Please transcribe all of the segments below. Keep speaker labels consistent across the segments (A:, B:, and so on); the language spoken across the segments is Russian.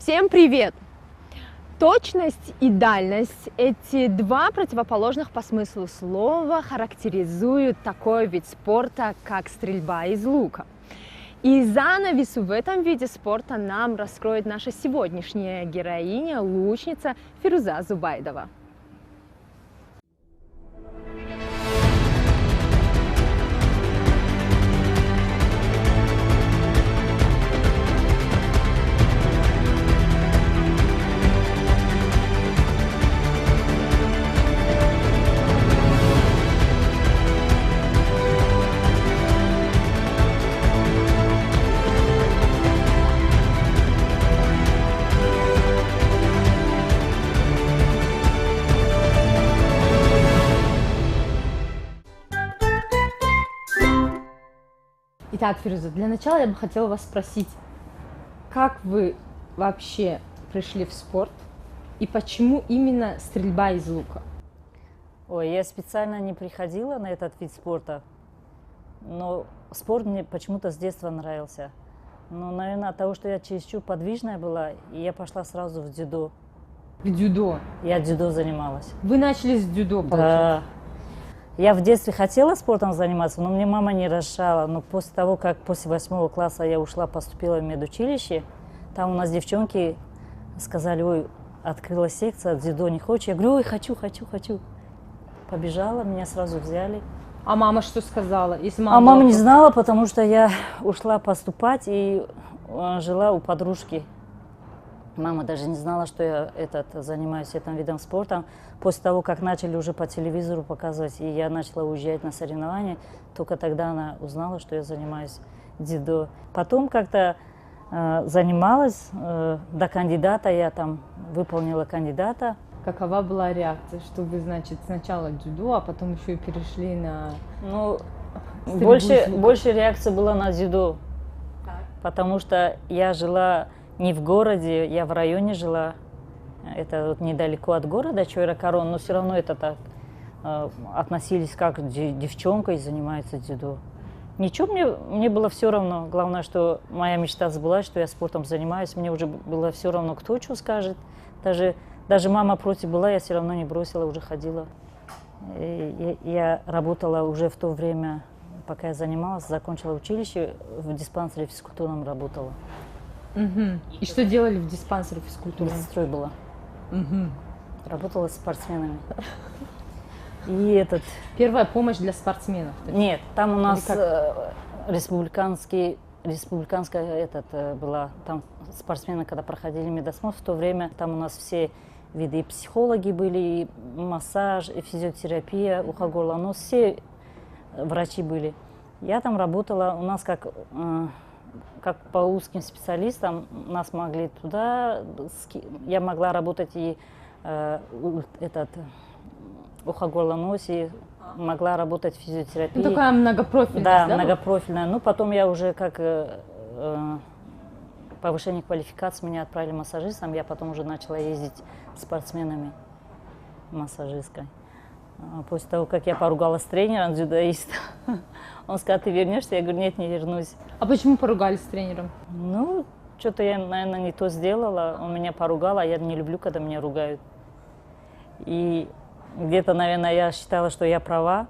A: Всем привет! Точность и дальность – эти два противоположных по смыслу слова характеризуют такой вид спорта, как стрельба из лука. И занавесу в этом виде спорта нам раскроет наша сегодняшняя героиня, лучница Фируза Зубайдова. Итак, Фируза, для начала я бы хотела вас спросить, как вы вообще пришли в спорт и почему именно стрельба из лука?
B: Ой, я специально не приходила на этот вид спорта, но спорт мне почему-то с детства нравился. Но, наверное, от того, что я чересчур подвижная была, и я пошла сразу в дзюдо.
A: В дзюдо?
B: Я дзюдо занималась.
A: Вы начали с дзюдо, получается?
B: Да. Я в детстве хотела спортом заниматься, но мне мама не разрешала. Но после того, как после 8 класса я ушла, поступила в медучилище, там у нас девчонки сказали: ой, открылась секция, дзюдо не хочешь? Я говорю: ой, хочу. Побежала, меня сразу взяли.
A: А мама что сказала? Если
B: мама не знала, потому что я ушла поступать и жила у подружки. Мама даже не знала, что я занимаюсь этим видом спорта. После того, как начали уже по телевизору показывать, и я начала уезжать на соревнования, только тогда она узнала, что я занимаюсь дзюдо. Потом как-то занималась до кандидата, я там выполнила кандидата.
A: Какова была реакция, что вы, значит, сначала дзюдо, а потом еще и перешли на...
B: Ну, больше реакция была на дзюдо, потому что я жила не в городе, я в районе жила. Это вот недалеко от города Чойракорон, но все равно это так относились как девчонка и занимается дзюдо. Ничего, мне было все равно. Главное, что моя мечта сбылась, что я спортом занимаюсь. Мне уже было все равно, кто что скажет. Даже мама против была, я все равно не бросила, уже ходила. Я работала уже в то время, пока я занималась, закончила училище, в диспансере физкультурном работала.
A: Угу. И что делали в диспансере физкультурном?
B: Медсестрой была.
A: Угу.
B: Работала с спортсменами.
A: Первая помощь для спортсменов?
B: Нет, там у нас республиканская была. Там спортсмены, когда проходили медосмотр, в то время там у нас все виды, и психологи были, и массаж, и физиотерапия, ухо, горло, нос, все врачи были. Я там работала, у нас как по узким специалистам, нас могли туда, я могла работать и ухо, горло, нос, и могла работать в физиотерапии.
A: Ну, такая многопрофильная.
B: Да, многопрофильная. Ну, потом я уже как повышение квалификации меня отправили массажистом, я потом уже начала ездить с спортсменами массажисткой. После того, как я поругалась с тренером, дзюдоистом, он сказал: ты вернешься? Я говорю: нет, не вернусь.
A: А почему поругались с тренером?
B: Ну, что-то я, наверное, не то сделала. Он меня поругал, а я не люблю, когда меня ругают. И где-то, наверное, я считала, что я права,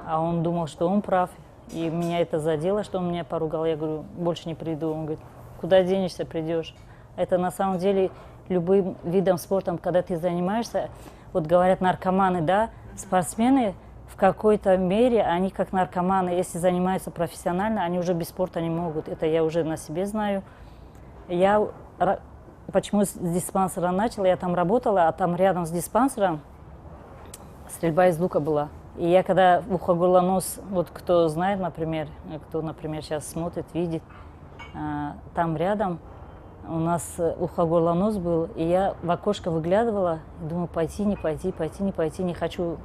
B: а он думал, что он прав. И меня это задело, что он меня поругал. Я говорю: больше не приду. Он говорит: куда денешься, придешь. Это на самом деле любым видом спорта, когда ты занимаешься, вот говорят наркоманы, да, спортсмены в какой-то мере, они как наркоманы, если занимаются профессионально, они уже без спорта не могут. Это я уже на себе знаю. Я почему с диспансера начала, я там работала, а там рядом с диспансером стрельба из лука была. И я когда в ухо, горло, нос, вот кто знает, например, кто, например, сейчас смотрит, видит, там рядом у нас ухо, горло, нос был, и я в окошко выглядывала, думаю: пойти, не пойти, не хочу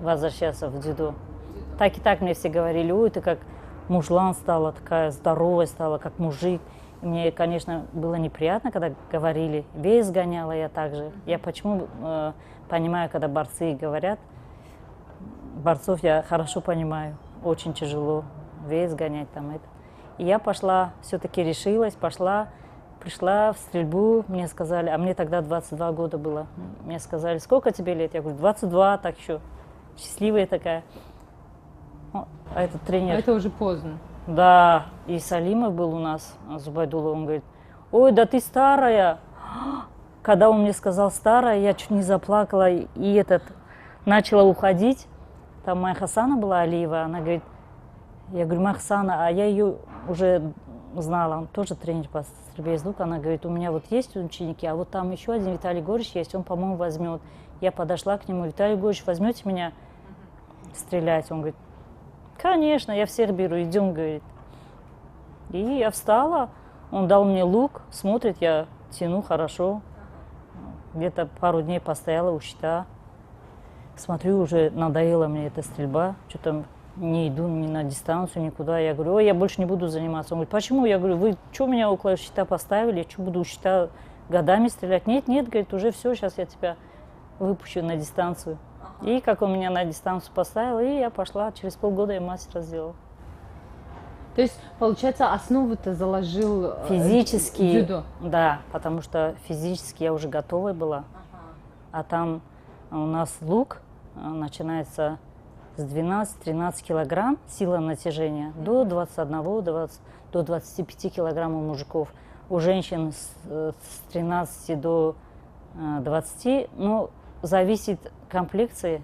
B: возвращаться в дзюдо. Так и так мне все говорили: ой, ты как мужлан стала, такая здоровая стала, как мужик. И мне, конечно, было неприятно, когда говорили. Вес гоняла я также. Я почему понимаю, когда борцы говорят, борцов я хорошо понимаю, очень тяжело вес гонять там это. И я пошла, все-таки решилась, пошла, пришла в стрельбу, мне сказали, а мне тогда 22 года было. Мне сказали, сколько тебе лет? Я говорю, 22, так еще счастливая такая. А этот тренер...
A: А это уже поздно.
B: Да, и Салимов был у нас, Зубайдулов, он говорит, ой, да ты старая. Когда он мне сказал старая, я чуть не заплакала и начала уходить. Там моя Хасана была, Алиева, она говорит, я говорю, моя Хасана, а я ее уже знала, он тоже тренер по стрельбе из лука, она говорит, у меня вот есть ученики, а вот там еще один Виталий Егорович есть, он, по-моему, возьмет. Я подошла к нему, Виталий Егорович, возьмете меня стрелять? Он говорит, конечно, я всех беру, идем, говорит. И я встала, он дал мне лук, смотрит, я тяну хорошо. Где-то пару дней постояла у щита. Смотрю, уже надоела мне эта стрельба, что-то не иду ни на дистанцию, никуда. Я говорю, ой, я больше не буду заниматься. Он говорит, почему? Я говорю, вы что меня около щита поставили? Я что, буду у щита годами стрелять? Нет, нет, говорит, уже все, сейчас я тебя выпущу на дистанцию. И как он меня на дистанцию поставил, и я пошла, через полгода я мастера сделала.
A: То есть, получается, основу ты заложил
B: Физически,
A: дзюдо?
B: Да, потому что физически я уже готовая была. А там у нас лук начинается с 12-13 килограмм сила натяжения до 21, до 25 килограмм у мужиков. У женщин с 13 до 20, ну, зависит комплекции.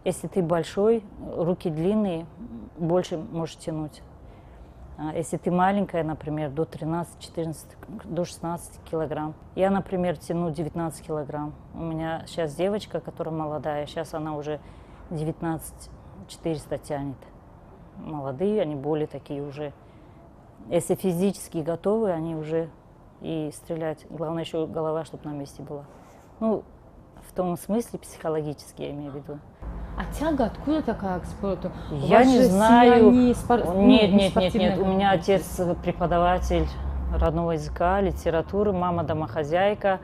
B: Если ты большой, руки длинные, больше можешь тянуть. Если ты маленькая, например, до 13-14, до 16 килограмм. Я, например, тяну 19 килограмм. У меня сейчас девочка, которая молодая, сейчас она уже 19 400 тянет. Молодые, они более такие уже. Если физически готовы, они уже и стрелять. Главное еще голова, чтобы на месте была. Ну, в том смысле психологически, я имею в виду.
A: А тяга откуда такая к спорту?
B: Я не знаю. Нет.
A: Нет.
B: У меня отец преподаватель родного языка, литературы, мама домохозяйка,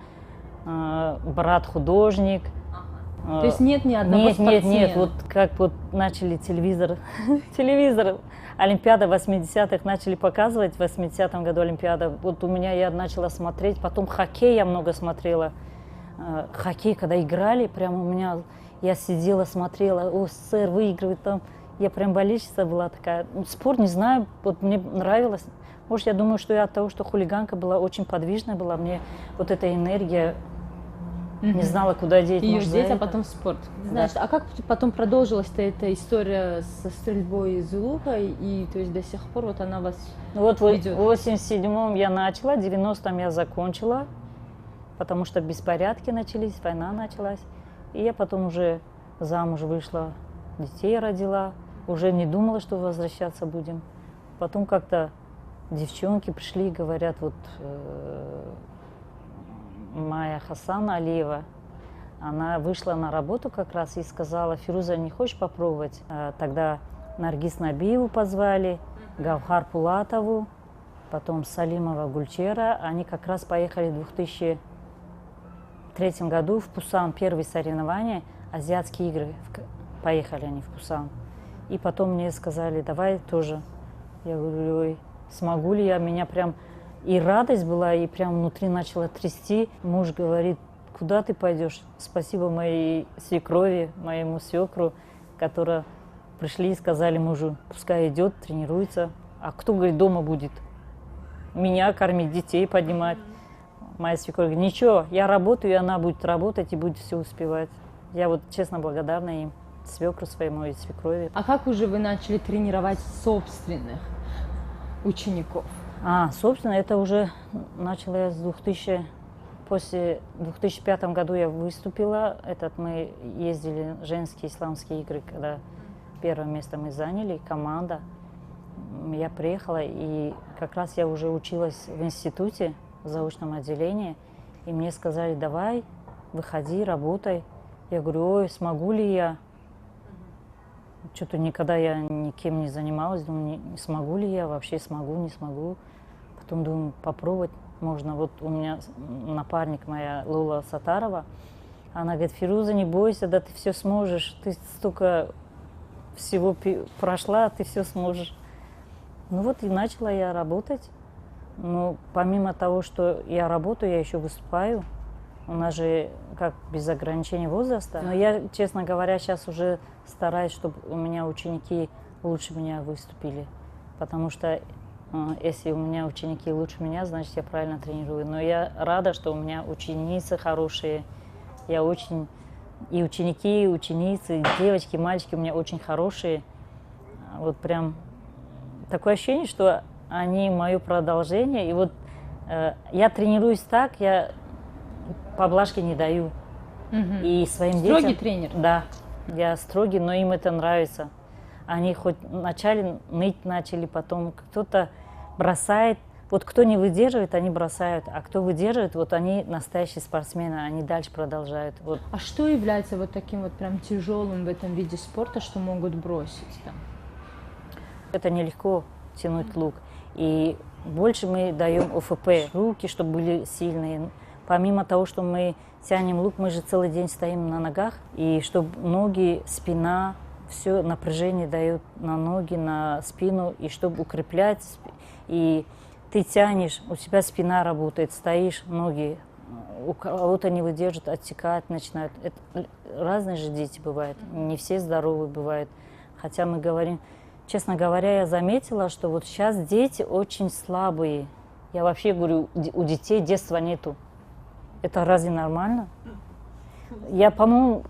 B: брат художник.
A: То есть нет ни одного спортсмена?
B: Нет. Вот как вот начали телевизор, Олимпиада 80-х начали показывать, в 80-м году Олимпиада. Вот у меня я начала смотреть, потом хоккей я много смотрела. Хоккей, когда играли, прямо у меня... Я сидела, смотрела, о, СССР выигрывает там. Я прям болельщица была такая. Спорт, не знаю, вот мне нравилось. Может, я думаю, что я от того, что хулиганка была, очень подвижная была, мне вот эта энергия, не знала, куда деть.
A: Ее деть, а потом в спорт. Знаешь, а как потом продолжилась-то эта история со стрельбой из лука, и то есть до сих пор вот она вас
B: вот в
A: ведет?
B: 87-м я начала, в 90-м я закончила, потому что беспорядки начались, война началась. И я потом уже замуж вышла, детей родила, уже не думала, что возвращаться будем. Потом как-то девчонки пришли и говорят, вот моя Хасана Алиева, она вышла на работу как раз и сказала, Фируза, не хочешь попробовать? Тогда Наргиз Набиеву позвали, Гавхар Пулатову, потом Салимова Гульчера. Они как раз поехали в 2003 году в Пусан, первые соревнования, азиатские игры, поехали они в Пусан. И потом мне сказали, давай тоже. Я говорю, ой, смогу ли я? Меня прям и радость была, и прям внутри начала трясти. Муж говорит, куда ты пойдешь? Спасибо моей свекрови, моему свекру, которые пришли и сказали мужу, пускай идет, тренируется. А кто, говорит, дома будет? Меня кормить, детей поднимать. Моя свекровь говорит, ничего, я работаю, и она будет работать, и будет все успевать. Я вот честно благодарна им, свекру своему и свекрови.
A: А как уже вы начали тренировать собственных учеников?
B: Собственно, это уже начала я после 2005 году я выступила. Мы ездили в женские исламские игры, когда первое место мы заняли, команда. Я приехала, и как раз я уже училась в институте, в заочном отделении, и мне сказали, давай, выходи, работай. Я говорю, ой, смогу ли я? Что-то никогда я никем не занималась, думаю, не смогу ли я, вообще смогу, не смогу. Потом думаю, попробовать можно. Вот у меня напарник моя, Лула Сатарова, она говорит, Фируза, не бойся, да ты все сможешь, ты столько всего прошла, ты все сможешь. Ну вот и начала я работать. Ну, помимо того, что я работаю, я еще выступаю. У нас же как без ограничения возраста. Но я, честно говоря, сейчас уже стараюсь, чтобы у меня ученики лучше меня выступили. Потому что если у меня ученики лучше меня, значит, я правильно тренирую. Но я рада, что у меня ученицы хорошие. Я очень... И ученики, и ученицы, и девочки, и мальчики у меня очень хорошие. Вот прям такое ощущение, что они мое продолжение. И вот я тренируюсь так, я поблажки не даю. И своим
A: Строгий
B: детям...
A: тренер?
B: Да, я строгий, но им это нравится. Они хоть вначале ныть начали, потом кто-то бросает. Вот кто не выдерживает, они бросают. А кто выдерживает, вот они настоящие спортсмены, они дальше продолжают. Вот.
A: А что является вот таким вот прям тяжелым в этом виде спорта, что могут бросить там?
B: Это нелегко тянуть лук. И больше мы даем ОФП, руки, чтобы были сильные. Помимо того, что мы тянем лук, мы же целый день стоим на ногах. И чтобы ноги, спина, все напряжение дает на ноги, на спину. И чтобы укреплять, и ты тянешь, у тебя спина работает, стоишь, ноги, у кого-то не выдержат, оттекать начинают. Это, разные же дети бывают, не все здоровые бывают. Хотя мы говорим, честно говоря, я заметила, что вот сейчас дети очень слабые. Я вообще говорю, у детей детства нету. Это разве нормально? Я, по-моему,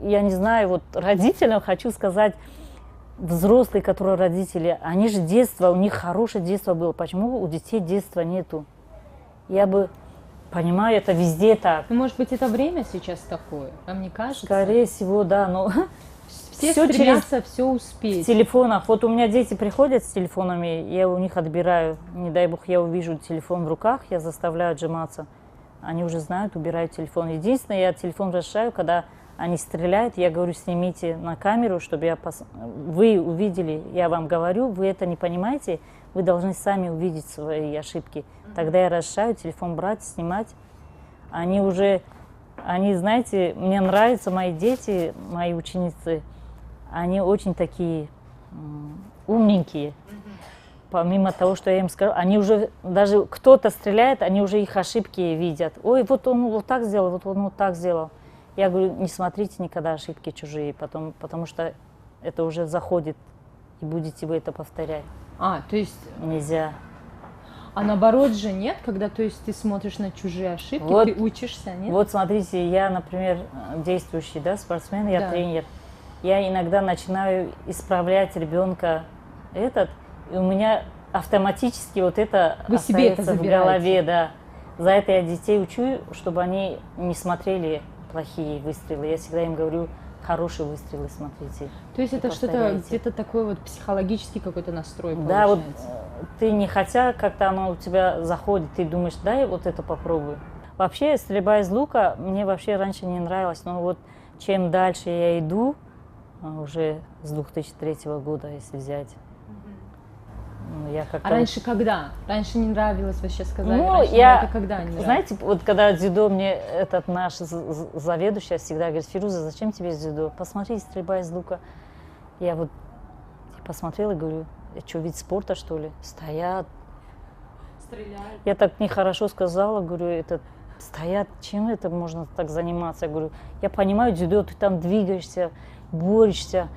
B: я не знаю, вот родителям хочу сказать, взрослые, которые родители, они же детство, у них хорошее детство было. Почему у детей детства нету? Я бы понимаю, это везде так.
A: Ну, может быть, это время сейчас такое, вам не кажется?
B: Скорее всего, да, но
A: все
B: всё
A: стремятся все
B: в
A: успеть.
B: телефонах. Вот у меня дети приходят с телефонами, я у них отбираю. Не дай бог, я увижу телефон в руках, я заставляю отжиматься. Они уже знают, убирают телефон. Единственное, я телефон разрешаю, когда они стреляют, я говорю, снимите на камеру, чтобы вы увидели, я вам говорю, вы это не понимаете, вы должны сами увидеть свои ошибки. Тогда я разрешаю телефон брать, снимать. Они, знаете, мне нравятся мои дети, мои ученицы, они очень такие умненькие. Помимо того, что я им скажу, они уже, даже кто-то стреляет, они уже их ошибки видят. Ой, вот он вот так сделал, вот он вот так сделал. Я говорю, не смотрите никогда ошибки чужие, потому что это уже заходит, и будете вы это повторять.
A: То есть...
B: Нельзя.
A: А наоборот же нет, когда, то есть, ты смотришь на чужие ошибки,
B: Вот,
A: ты учишься, нет?
B: Вот смотрите, я, например, действующий, да, спортсмен, я тренер. Я иногда начинаю исправлять ребенка и у меня автоматически вот это
A: вы себе это
B: остается в голове, да. За это я детей учу, чтобы они не смотрели плохие выстрелы. Я всегда им говорю, хорошие выстрелы смотрите.
A: То есть это что-то где-то такой вот психологический какой-то настрой получается.
B: Да, вот ты не хотя как-то оно у тебя заходит, ты думаешь, дай вот это попробую. Вообще стрельба из лука мне вообще раньше не нравилась, но вот чем дальше я иду, уже с 2003 года, если взять. Я
A: А раньше когда? Раньше не нравилось, вы сейчас сказали.
B: Ну,
A: раньше
B: это
A: когда не нравилось?
B: знаете, вот когда дзюдо, мне этот наш заведующий всегда говорит, Фируза, зачем тебе дзюдо? Посмотри, стрельба из лука. Я посмотрела и говорю, это что, вид спорта, что ли? Стоят.
A: Стреляют.
B: Я так нехорошо сказала, говорю, это стоят, чем это можно так заниматься? Я говорю, я понимаю, дзюдо, ты там двигаешься, борешься,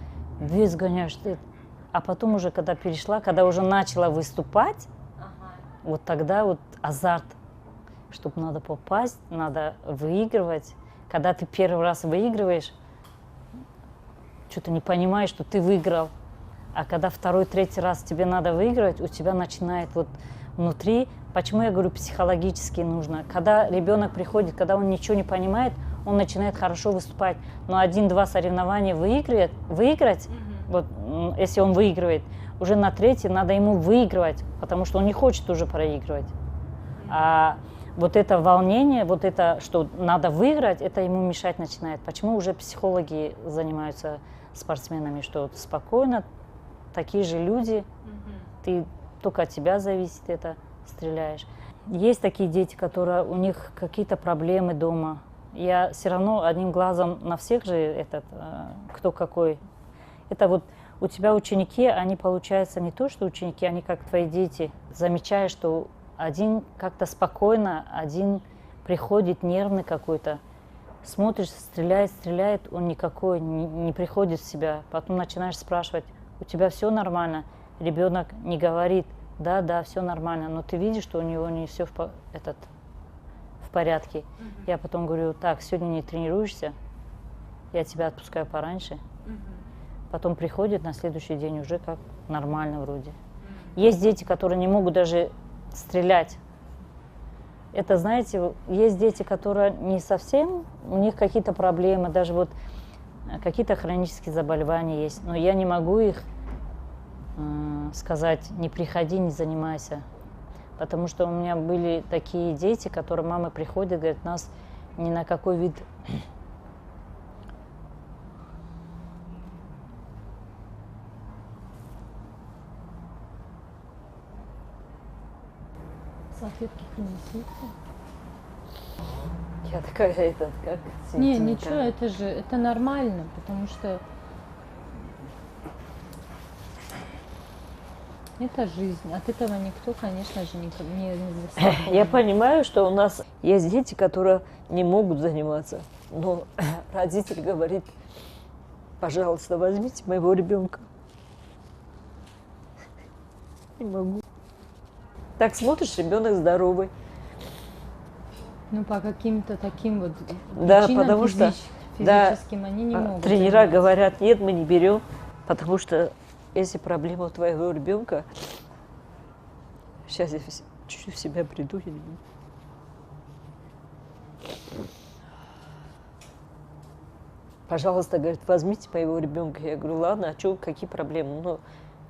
B: вес гоняешь. А потом уже, когда перешла, когда уже начала выступать, вот тогда вот азарт, чтобы надо попасть, надо выигрывать. Когда ты первый раз выигрываешь, что-то не понимаешь, что ты выиграл. А когда второй, третий раз тебе надо выигрывать, у тебя начинает вот внутри, почему я говорю, психологически нужно. Когда ребенок приходит, когда он ничего не понимает, он начинает хорошо выступать. Но 1-2 соревнования выиграть, вот, если он выигрывает, уже на третий надо ему выигрывать, потому что он не хочет уже проигрывать. А вот это волнение, вот это, что надо выиграть, это ему мешать начинает. Почему уже психологи занимаются спортсменами, что спокойно, такие же люди, ты только от тебя зависит это, стреляешь. Есть такие дети, которые у них какие-то проблемы дома. Я все равно одним глазом на всех же кто какой. Это вот у тебя ученики, они получаются не то, что ученики, они как твои дети. Замечаешь, что один как-то спокойно, один приходит нервный какой-то. Смотришь, стреляет, он никакой, не приходит в себя. Потом начинаешь спрашивать, у тебя все нормально? Ребенок не говорит, да, все нормально, но ты видишь, что у него не все в порядке. Я потом говорю, так, сегодня не тренируешься, я тебя отпускаю пораньше. Потом приходит на следующий день уже как нормально вроде. Есть дети, которые не могут даже стрелять. Это, знаете, есть дети, которые не совсем, у них какие-то проблемы, даже вот какие-то хронические заболевания есть, но я не могу их сказать, не приходи, не занимайся. Потому что у меня были такие дети, которые мамы приходят, говорят, нас ни на какой вид
A: Салфетки принесите.
B: Я такая, как
A: Не, ничего, это нормально, потому что это жизнь. От этого никто, конечно же, не застрахован.
C: Я понимаю, что у нас есть дети, которые не могут заниматься, но родитель говорит, пожалуйста, возьмите моего ребенка. Не могу. Так смотришь, ребенок здоровый.
A: Ну, по каким-то таким вот
C: Да,
A: причинам
C: потому что
A: физическим они не могут.
C: Тренера
A: заниматься.
C: говорят, нет, мы не берем, потому что если проблема у твоего ребенка, сейчас я чуть-чуть в себя приду, я не буду. Пожалуйста, говорит, возьмите моего ребенка. Я говорю, ладно, а что, какие проблемы? Ну,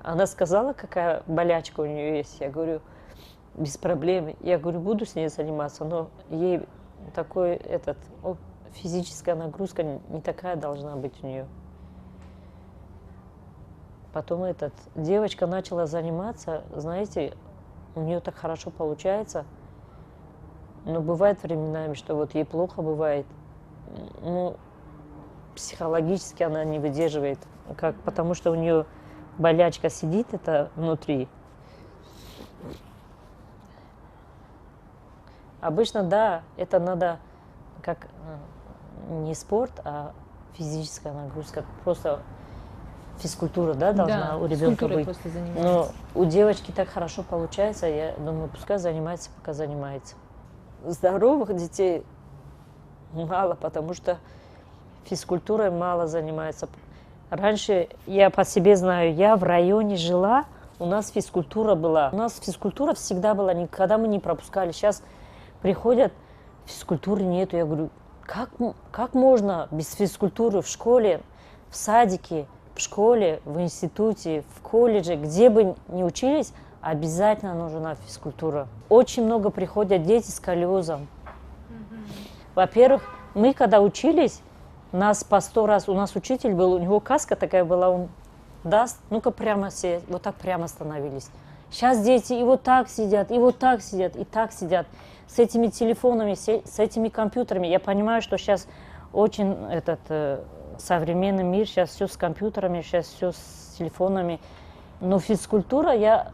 C: она сказала, какая болячка у нее есть. Я говорю, без проблем. Я говорю, буду с ней заниматься, но ей такой физическая нагрузка не такая должна быть у нее. Потом девочка начала заниматься, знаете, у нее так хорошо получается, но бывает временами, что вот ей плохо бывает, ну, психологически она не выдерживает, потому что у нее болячка сидит это внутри. Обычно, да, это надо как не спорт, а физическая нагрузка, просто физкультура, да, должна у ребенка быть. Но у девочки так хорошо получается, я думаю, пускай занимается, пока занимается. Здоровых детей мало, потому что физкультурой мало занимается. Раньше, я по себе знаю, я в районе жила, у нас физкультура была. У нас физкультура всегда была, никогда мы не пропускали. Сейчас приходят, физкультуры нету. Я говорю, как можно без физкультуры в школе, в садике, в школе, в институте, в колледже, где бы ни учились, обязательно нужна физкультура. Очень много приходят дети с сколиозом. Во-первых, мы когда учились, нас по 100 раз, у нас учитель был, у него каска такая была, он даст, ну-ка прямо все, вот так прямо становились. Сейчас дети и вот так сидят, и вот так сидят, и так сидят. С этими телефонами, с этими компьютерами. Я понимаю, что сейчас очень современный мир, сейчас все с компьютерами, сейчас все с телефонами. Но физкультура, я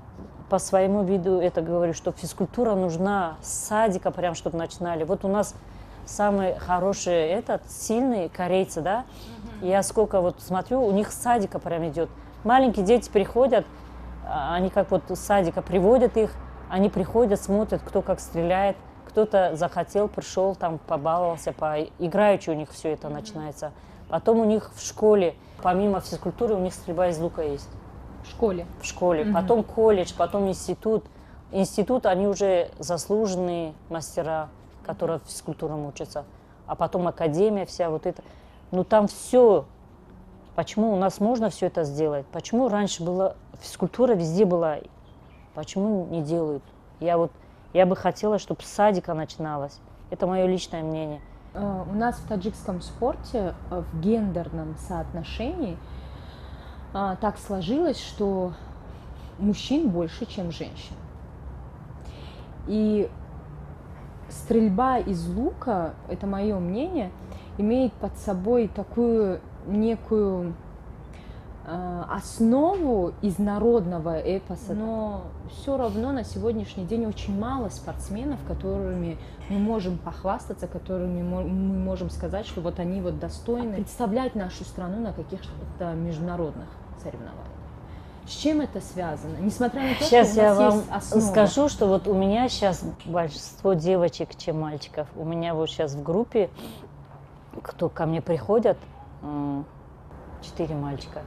C: по своему виду это говорю, что физкультура нужна с садика, прям чтобы начинали. Вот у нас самые хорошие, сильные корейцы, да? Я сколько вот смотрю, у них с садика прям идет. Маленькие дети приходят, они как вот с садика приводят их, они приходят, смотрят, кто как стреляет, кто-то захотел, пришел, там побаловался, играючи у них все это начинается. Потом у них в школе, помимо физкультуры, у них стрельба из лука есть.
A: В школе?
B: В школе. Потом колледж, потом институт. Институт, они уже заслуженные мастера, которые физкультурам учатся. А потом академия вся вот это. Ну там все. Почему у нас можно все это сделать? Почему раньше была физкультура, везде была? Почему не делают? Я бы хотела, чтобы с садика начиналось. Это мое личное мнение.
A: У нас в таджикском спорте в гендерном соотношении так сложилось, что мужчин больше, чем женщин. И стрельба из лука, это мое мнение, имеет под собой такую некую основу из народного эпоса, но все равно на сегодняшний день очень мало спортсменов, которыми мы можем похвастаться, которыми мы можем сказать, что вот они вот достойны представлять нашу страну на каких-то международных соревнованиях. С чем это связано? Несмотря на то,
C: сейчас
A: что у нас
C: я
A: есть
C: вам
A: основа.
C: скажу, что вот у меня сейчас большинство девочек, чем мальчиков. У меня вот сейчас в группе, кто ко мне приходят, 4 мальчика.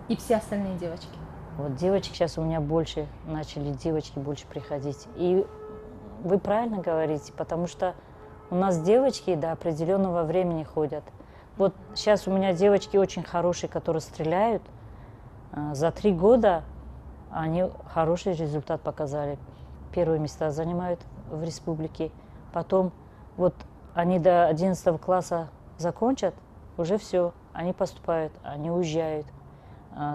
A: И все остальные девочки.
C: Вот девочек сейчас у меня больше, начали девочки больше приходить. И вы правильно говорите, потому что у нас девочки до определенного времени ходят. Вот сейчас у меня девочки очень хорошие, которые стреляют. За 3 года они хороший результат показали. Первые места занимают в республике. Потом вот они до 11 класса закончат, уже все, они поступают, они уезжают.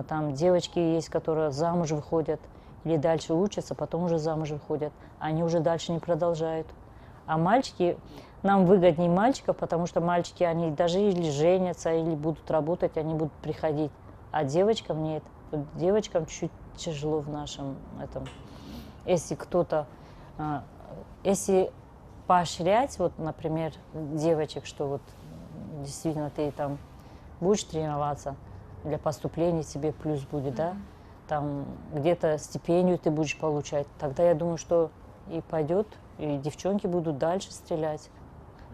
C: Там девочки есть, которые замуж выходят или дальше учатся, потом уже замуж выходят. Они уже дальше не продолжают. А мальчики, нам выгоднее мальчиков, потому что мальчики, они даже или женятся, или будут работать, они будут приходить. А девочкам нет. Вот девочкам чуть тяжело в нашем этом. Если кто-то, если поощрять, вот, например, девочек, что вот действительно ты там будешь тренироваться, для поступления тебе плюс будет, да, там где-то стипендию ты будешь получать, тогда я думаю, что и пойдет, и девчонки будут дальше стрелять.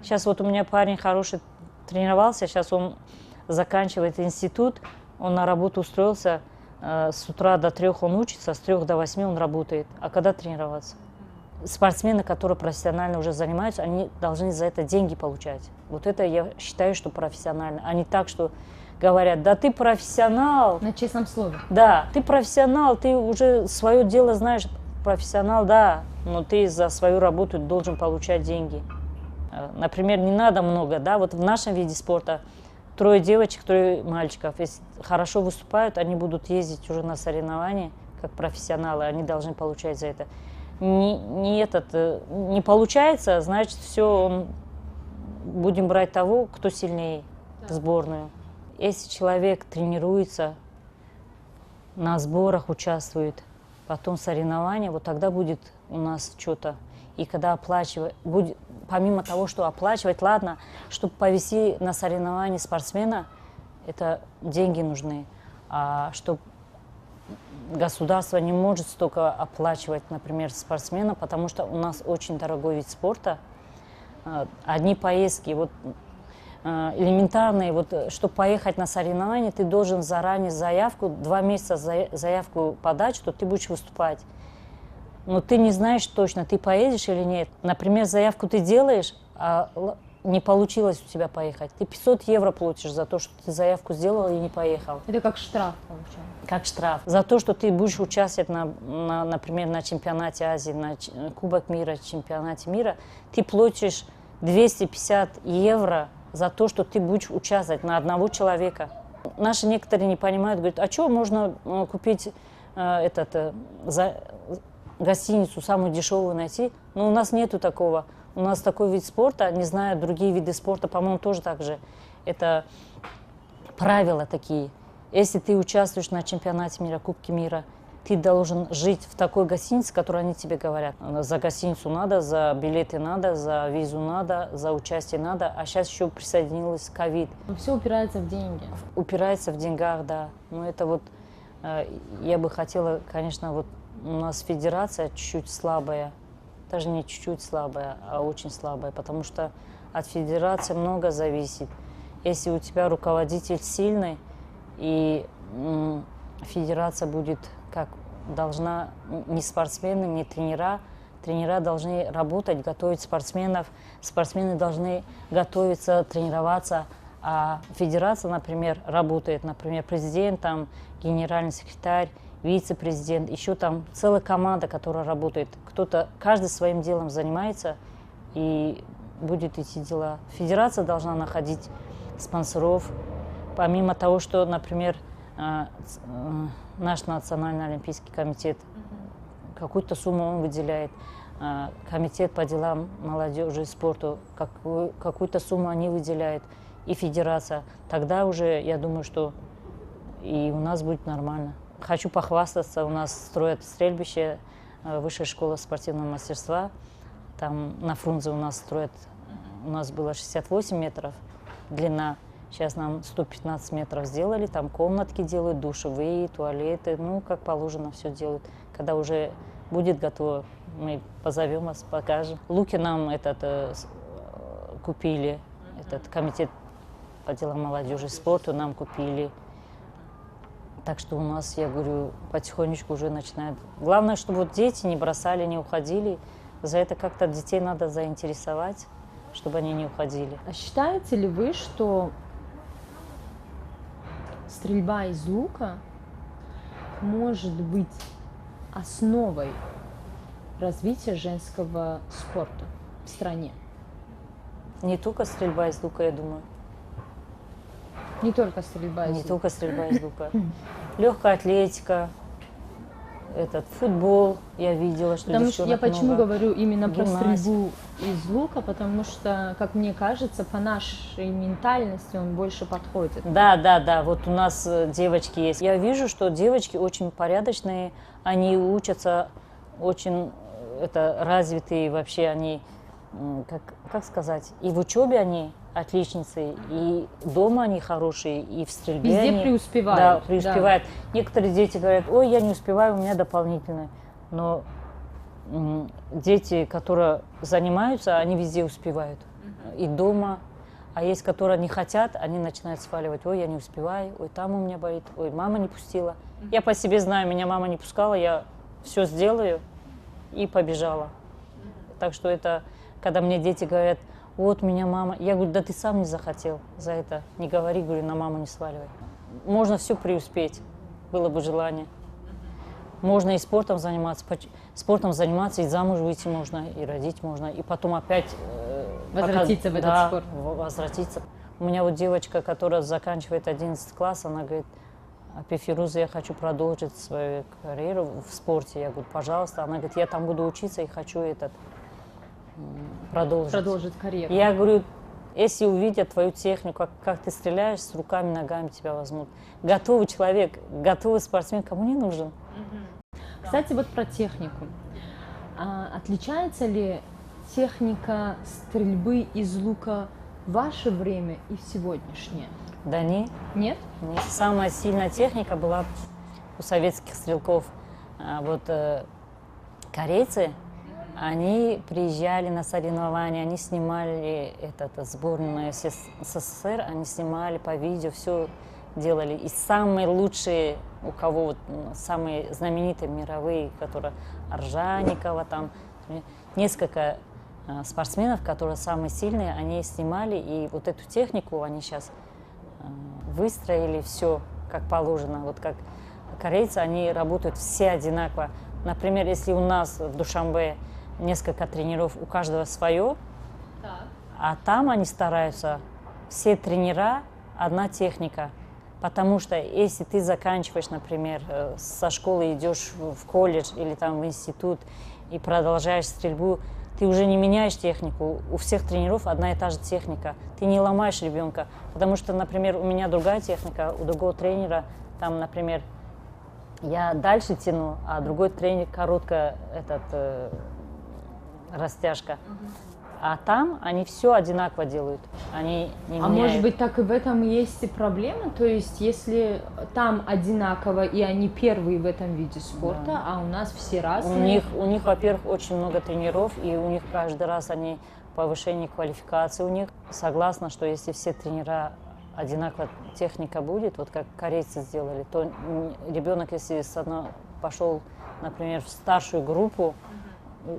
C: Сейчас вот у меня парень хороший тренировался, сейчас он заканчивает институт, он на работу устроился, с утра до 3 он учится, с 3 до 8 он работает. А когда тренироваться? Спортсмены, которые профессионально уже занимаются, они должны за это деньги получать. Вот это я считаю, что профессионально. А не так, что говорят, да ты профессионал.
A: На честном слове.
C: Да, ты профессионал, ты уже свое дело знаешь, профессионал, да, но ты за свою работу должен получать деньги. Например, не надо много, да, вот в нашем виде спорта 3 девочек, 3 мальчиков. Если хорошо выступают, они будут ездить уже на соревнования как профессионалы, они должны получать за это. Не получается, значит, все, будем брать того, кто сильнее, сборную. Если человек тренируется, на сборах участвует, потом соревнования, вот тогда будет у нас что-то. И когда оплачивать, будет, помимо того, что оплачивать, ладно, чтобы повезти на соревнования спортсмена, это деньги нужны. А чтобы государство не может столько оплачивать, например, спортсмена, потому что у нас очень дорогой вид спорта. Одни поездки, вот элементарные, вот, чтобы поехать на соревнования, ты должен заранее заявку, 2 месяца заявку подать, что ты будешь выступать. Но ты не знаешь точно, ты поедешь или нет. Например, заявку ты делаешь, а не получилось у тебя поехать. Ты 500 евро получишь за то, что ты заявку сделал и не поехал.
A: Это как штраф получается.
C: Как штраф. За то, что ты будешь участвовать, например, на чемпионате Азии, на Кубок мира, чемпионате мира, ты платишь 250 евро за то, что ты будешь участвовать на одного человека. Наши некоторые не понимают, говорят, а что можно купить гостиницу самую дешевую найти? Но у нас нету такого. У нас такой вид спорта, не знаю, другие виды спорта, по-моему, тоже так же. Это правила такие. Если ты участвуешь на чемпионате мира, Кубке мира, ты должен жить в такой гостинице, которую они тебе говорят. За гостиницу надо, за билеты надо, за визу надо, за участие надо. А сейчас еще присоединилась ковид.
A: Все упирается в деньги.
C: Упирается в деньгах, да. Но это вот, я бы хотела, конечно, вот у нас федерация чуть-чуть слабая. Даже не чуть-чуть слабая, а очень слабая, потому что от федерации много зависит. Если у тебя руководитель сильный, и федерация будет как должна, не спортсмены, не тренера, тренера должны работать, готовить спортсменов, спортсмены должны готовиться, тренироваться, а федерация, например, работает, например, президент, там, генеральный секретарь, вице-президент, еще там целая команда, которая работает. Кто-то, каждый своим делом занимается, и будет идти дела. Федерация должна находить спонсоров. Помимо того, что, например, наш Национальный олимпийский комитет какую-то сумму он выделяет, комитет по делам молодежи и спорту какую-то сумму они выделяют, и федерация. Тогда уже, я думаю, что
B: и у нас будет нормально. Хочу похвастаться, у нас строят стрельбище, высшая школа спортивного мастерства. Там на Фрунзе у нас строят, у нас было 68 метров длина, сейчас нам 115 метров сделали, там комнатки делают, душевые, туалеты, ну, как положено, все делают. Когда уже будет готово, мы позовем вас, покажем. Луки нам купили, этот комитет по делам молодежи и спорту нам купили. Так что у нас, я говорю, потихонечку уже начинают. Главное, чтобы вот дети не бросали, не уходили. За это как-то детей надо заинтересовать, чтобы они не уходили.
A: А считаете ли вы, что стрельба из лука может быть основой развития женского спорта в стране?
B: Не только стрельба из лука, я думаю.
A: Не только стрельба из лука.
B: Не только стрельба из лука. Легкая атлетика, футбол, я видела, что
A: потому что я почему
B: много.
A: говорю именно про
B: Гимнастика.
A: стрельбу из лука, потому что, как мне кажется, по нашей ментальности он больше подходит.
B: Да, вот у нас девочки есть. Я вижу, что девочки очень порядочные, они учатся очень развитые вообще, они, как сказать, и в учебе они отличницы, и дома они хорошие, и в стрельбе
A: везде
B: они
A: преуспевают.
B: Да, преуспевают. Да. Некоторые дети говорят: ой, я не успеваю, у меня дополнительное. Но дети, которые занимаются, они везде успевают. И дома. А есть, которые не хотят, они начинают сваливать: ой, я не успеваю, ой, там у меня болит, ой, мама не пустила. Я по себе знаю, меня мама не пускала, я все сделаю и побежала. Так что когда мне дети говорят: вот меня мама, я говорю: да ты сам не захотел за это, не говори, говорю, на маму не сваливай. Можно все преуспеть, было бы желание. Можно и спортом заниматься, и замуж выйти можно, и родить можно, и потом опять
A: возвратиться в этот спорт.
B: Возвратиться. У меня вот девочка, которая заканчивает 11 класс, она говорит: Фируза, я хочу продолжить свою карьеру в спорте. Я говорю: пожалуйста. Она говорит: я там буду учиться и хочу продолжить карьеру. Я говорю: если увидят твою технику, как ты стреляешь, с руками, ногами тебя возьмут. Готовый человек, готовый спортсмен, кому не нужен.
A: Кстати, вот про технику. Отличается ли техника стрельбы из лука в ваше время и в сегодняшнее?
B: Да нет.
A: Нет?
B: Нет. Самая сильная техника была у советских стрелков. Корейцы, они приезжали на соревнования, они снимали сборную СССР, они снимали по видео, все делали. И самые лучшие, у кого самые знаменитые мировые, которые Аржаникова, там несколько спортсменов, которые самые сильные, они снимали, и вот эту технику они сейчас выстроили все как положено. Вот как корейцы, они работают все одинаково. Например, если у нас в Душанбе несколько тренеров, у каждого свое, а там они стараются, все тренера, одна техника. Потому что если ты заканчиваешь, например, со школы идешь в колледж или там в институт и продолжаешь стрельбу, ты уже не меняешь технику. У всех тренеров одна и та же техника. Ты не ломаешь ребенка. Потому что, например, у меня другая техника, у другого тренера, там, например, я дальше тяну, а другой тренер короткая растяжка. А там они все одинаково делают, они не меняют.
A: Может быть, так и в этом есть и проблема? То есть, если там одинаково, и они первые в этом виде спорта, да, а у нас все разные?
B: У них, во-первых, очень много тренеров, и у них каждый раз они повышение квалификации у них. Согласна, что если все тренера одинаково техника будет, вот как корейцы сделали, то ребенок, если пошел, например, в старшую группу,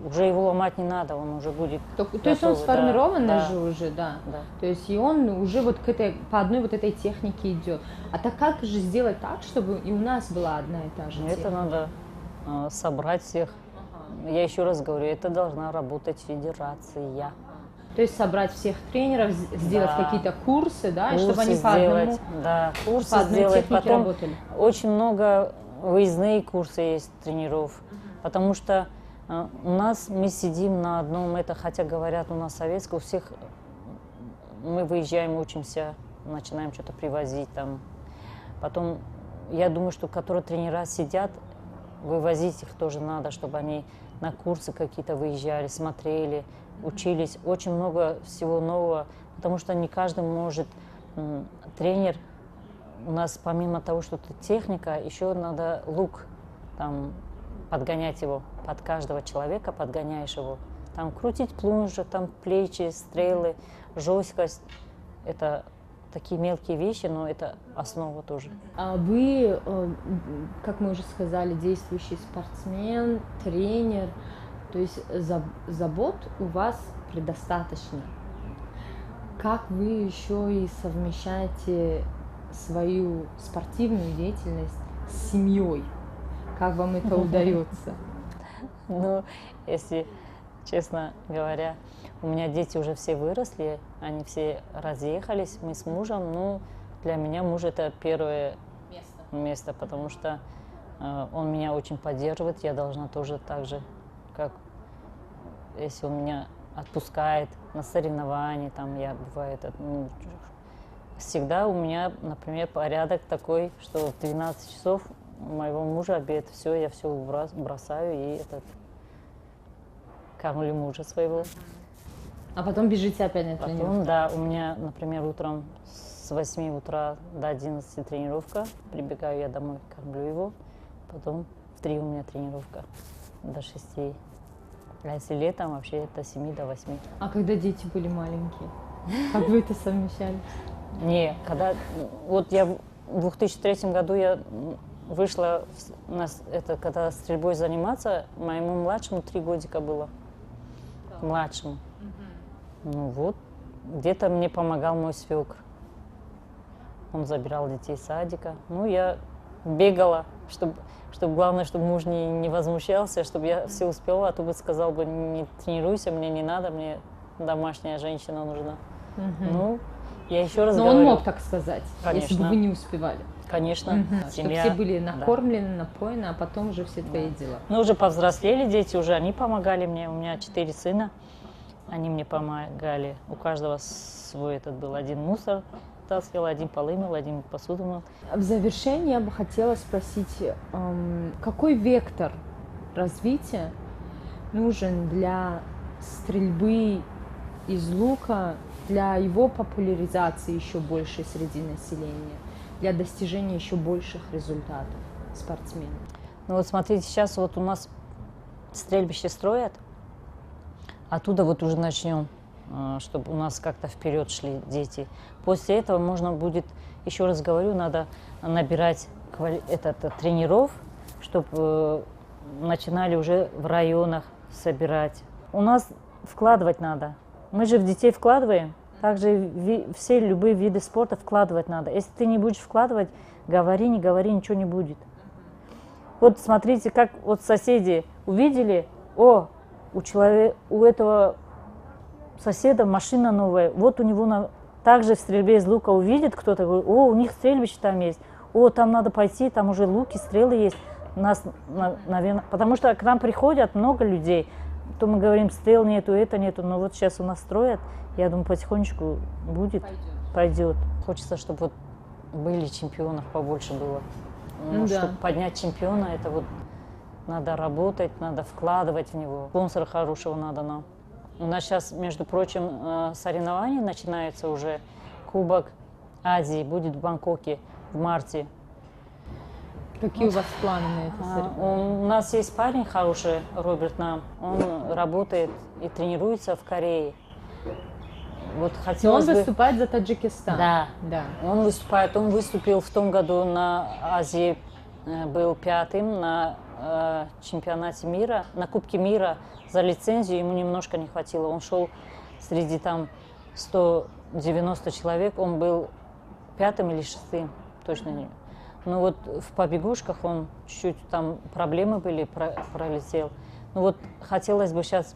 B: уже его ломать не надо, он уже будет готовый.
A: То есть он сформированный,
B: да,
A: же уже, да. То есть и он уже вот по одной вот этой технике идет. А так как же сделать так, чтобы и у нас была одна и та же техника?
B: Это надо собрать всех. Я еще раз говорю, это должна работать федерация.
A: То есть собрать всех тренеров, сделать какие-то курсы, да, и чтобы они
B: сделать, курсы сделать. Потом
A: работали.
B: Очень много выездные курсы есть тренеров, потому что у нас мы сидим на одном, хотя говорят, у нас советское, у всех мы выезжаем, учимся, начинаем что-то привозить там. Потом я думаю, что которые тренера сидят, вывозить их тоже надо, чтобы они на курсы какие-то выезжали, смотрели, учились. Очень много всего нового, потому что не каждый может. Тренер, у нас помимо того, что это техника, еще надо лук, там, подгонять его под каждого человека, подгоняешь его. Там крутить плунжи, там плечи, стрелы, жесткость. Это такие мелкие вещи, но это основа тоже.
A: А вы, как мы уже сказали, действующий спортсмен, тренер, то есть забот у вас предостаточно. Как вы еще и совмещаете свою спортивную деятельность с семьей? Как вам это удается?
B: Ну, если честно говоря, у меня дети уже все выросли, они все разъехались, мы с мужем. Ну, для меня муж это первое место, потому что он меня очень поддерживает. Я должна тоже так же, как если он меня отпускает на соревнования, там я бывает, ну, всегда у меня, например, порядок такой, что в 12 часов у моего мужа обед, все, я все бросаю и кормлю мужа своего.
A: А потом бежите опять на тренировку?
B: Потом, да, у меня, например, утром с 8 утра до 11 тренировка, прибегаю я домой, кормлю его, потом в 3 у меня тренировка до 6. А если летом, вообще это с 7 до 8.
A: А когда дети были маленькие, как вы это совмещали?
B: Не, вот я в 2003 году я вышла, когда стрельбой заниматься, моему младшему 3 годика было. Младшему. Ну вот, где-то мне помогал мой свекр. Он забирал детей из садика. Ну, я бегала, чтобы главное, чтобы муж не возмущался, чтобы я все успела, а то бы сказал бы, не тренируйся, мне не надо, мне домашняя женщина нужна. Ну, я еще раз говорю.
A: Но он мог так сказать,
B: конечно,
A: если бы вы не успевали.
B: Конечно.
A: Чтобы все были накормлены, напоены, а потом уже все твои дела.
B: Ну, уже повзрослели дети, уже они помогали мне. У меня 4 сына, они мне помогали. У каждого свой был. Один мусор таскал, один полы мыл, один посуду мыл.
A: В завершение я бы хотела спросить, какой вектор развития нужен для стрельбы из лука, для его популяризации еще больше среди населения, для достижения еще больших результатов спортсменов?
B: Ну вот смотрите, сейчас вот у нас стрельбище строят, оттуда вот уже начнем, чтобы у нас как-то вперед шли дети. После этого можно будет, еще раз говорю, надо набирать тренеров, чтобы начинали уже в районах собирать. У нас вкладывать надо. Мы же в детей вкладываем, также все любые виды спорта вкладывать надо. Если ты не будешь вкладывать, говори, не говори, ничего не будет. Вот смотрите, как вот соседи увидели, у этого соседа машина новая, вот у него также в стрельбе из лука увидит кто-то, говорит, у них стрельбище там есть, там надо пойти, там уже луки, стрелы есть. У нас, наверное, потому что к нам приходят много людей, то мы говорим, стрел нету, это нету, но вот сейчас у нас строят, я думаю, потихонечку пойдет. Хочется, чтобы вот были чемпионов побольше было. Ну, да. Чтобы поднять чемпиона, это вот надо работать, надо вкладывать в него. Спонсора хорошего надо нам. У нас сейчас, между прочим, соревнования начинаются уже. Кубок Азии будет в Бангкоке в марте.
A: Какие у вас планы на это соревнование?
B: У нас есть парень хороший, Роберт Нам. Он работает и тренируется в Корее. Вот
A: он выступает за Таджикистан.
B: Да. Он выступает. Он выступил в том году на Азии, был 5-м на чемпионате мира, на Кубке мира за лицензию. Ему немножко не хватило. Он шел среди там 190 человек. Он был 5-м или 6-м, точно не. Ну вот в побегушках он чуть-чуть там проблемы были, пролетел. Ну вот хотелось бы сейчас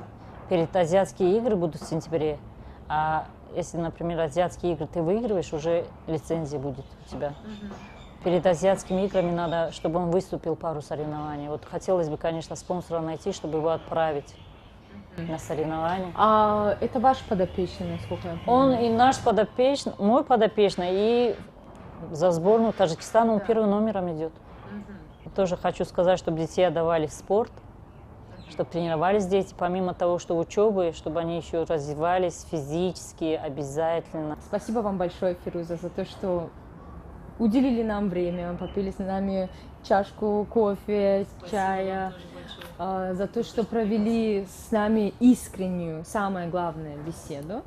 B: перед азиатские игры будут в сентябре. А если, например, азиатские игры ты выигрываешь, уже лицензия будет у тебя. Перед азиатскими играми надо, чтобы он выступил пару соревнований. Вот хотелось бы, конечно, спонсора найти, чтобы его отправить на соревнования.
A: А это ваш подопечный, насколько я понимаю?
B: Он и наш подопечный, мой подопечный, и
C: за сборную Таджикистана он первым номером идет. Тоже хочу сказать, чтобы детей отдавали в спорт, чтобы тренировались дети, помимо того, что учебы, чтобы они еще развивались физически обязательно.
A: Спасибо вам большое, Фируза, за то, что уделили нам время, попили с нами чашку кофе, чая, за то, что провели с нами искреннюю, самое главное, беседу.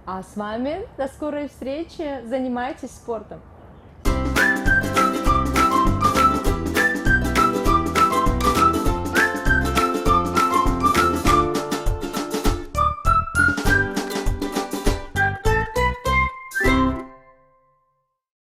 A: А с вами до скорой встречи. Занимайтесь спортом.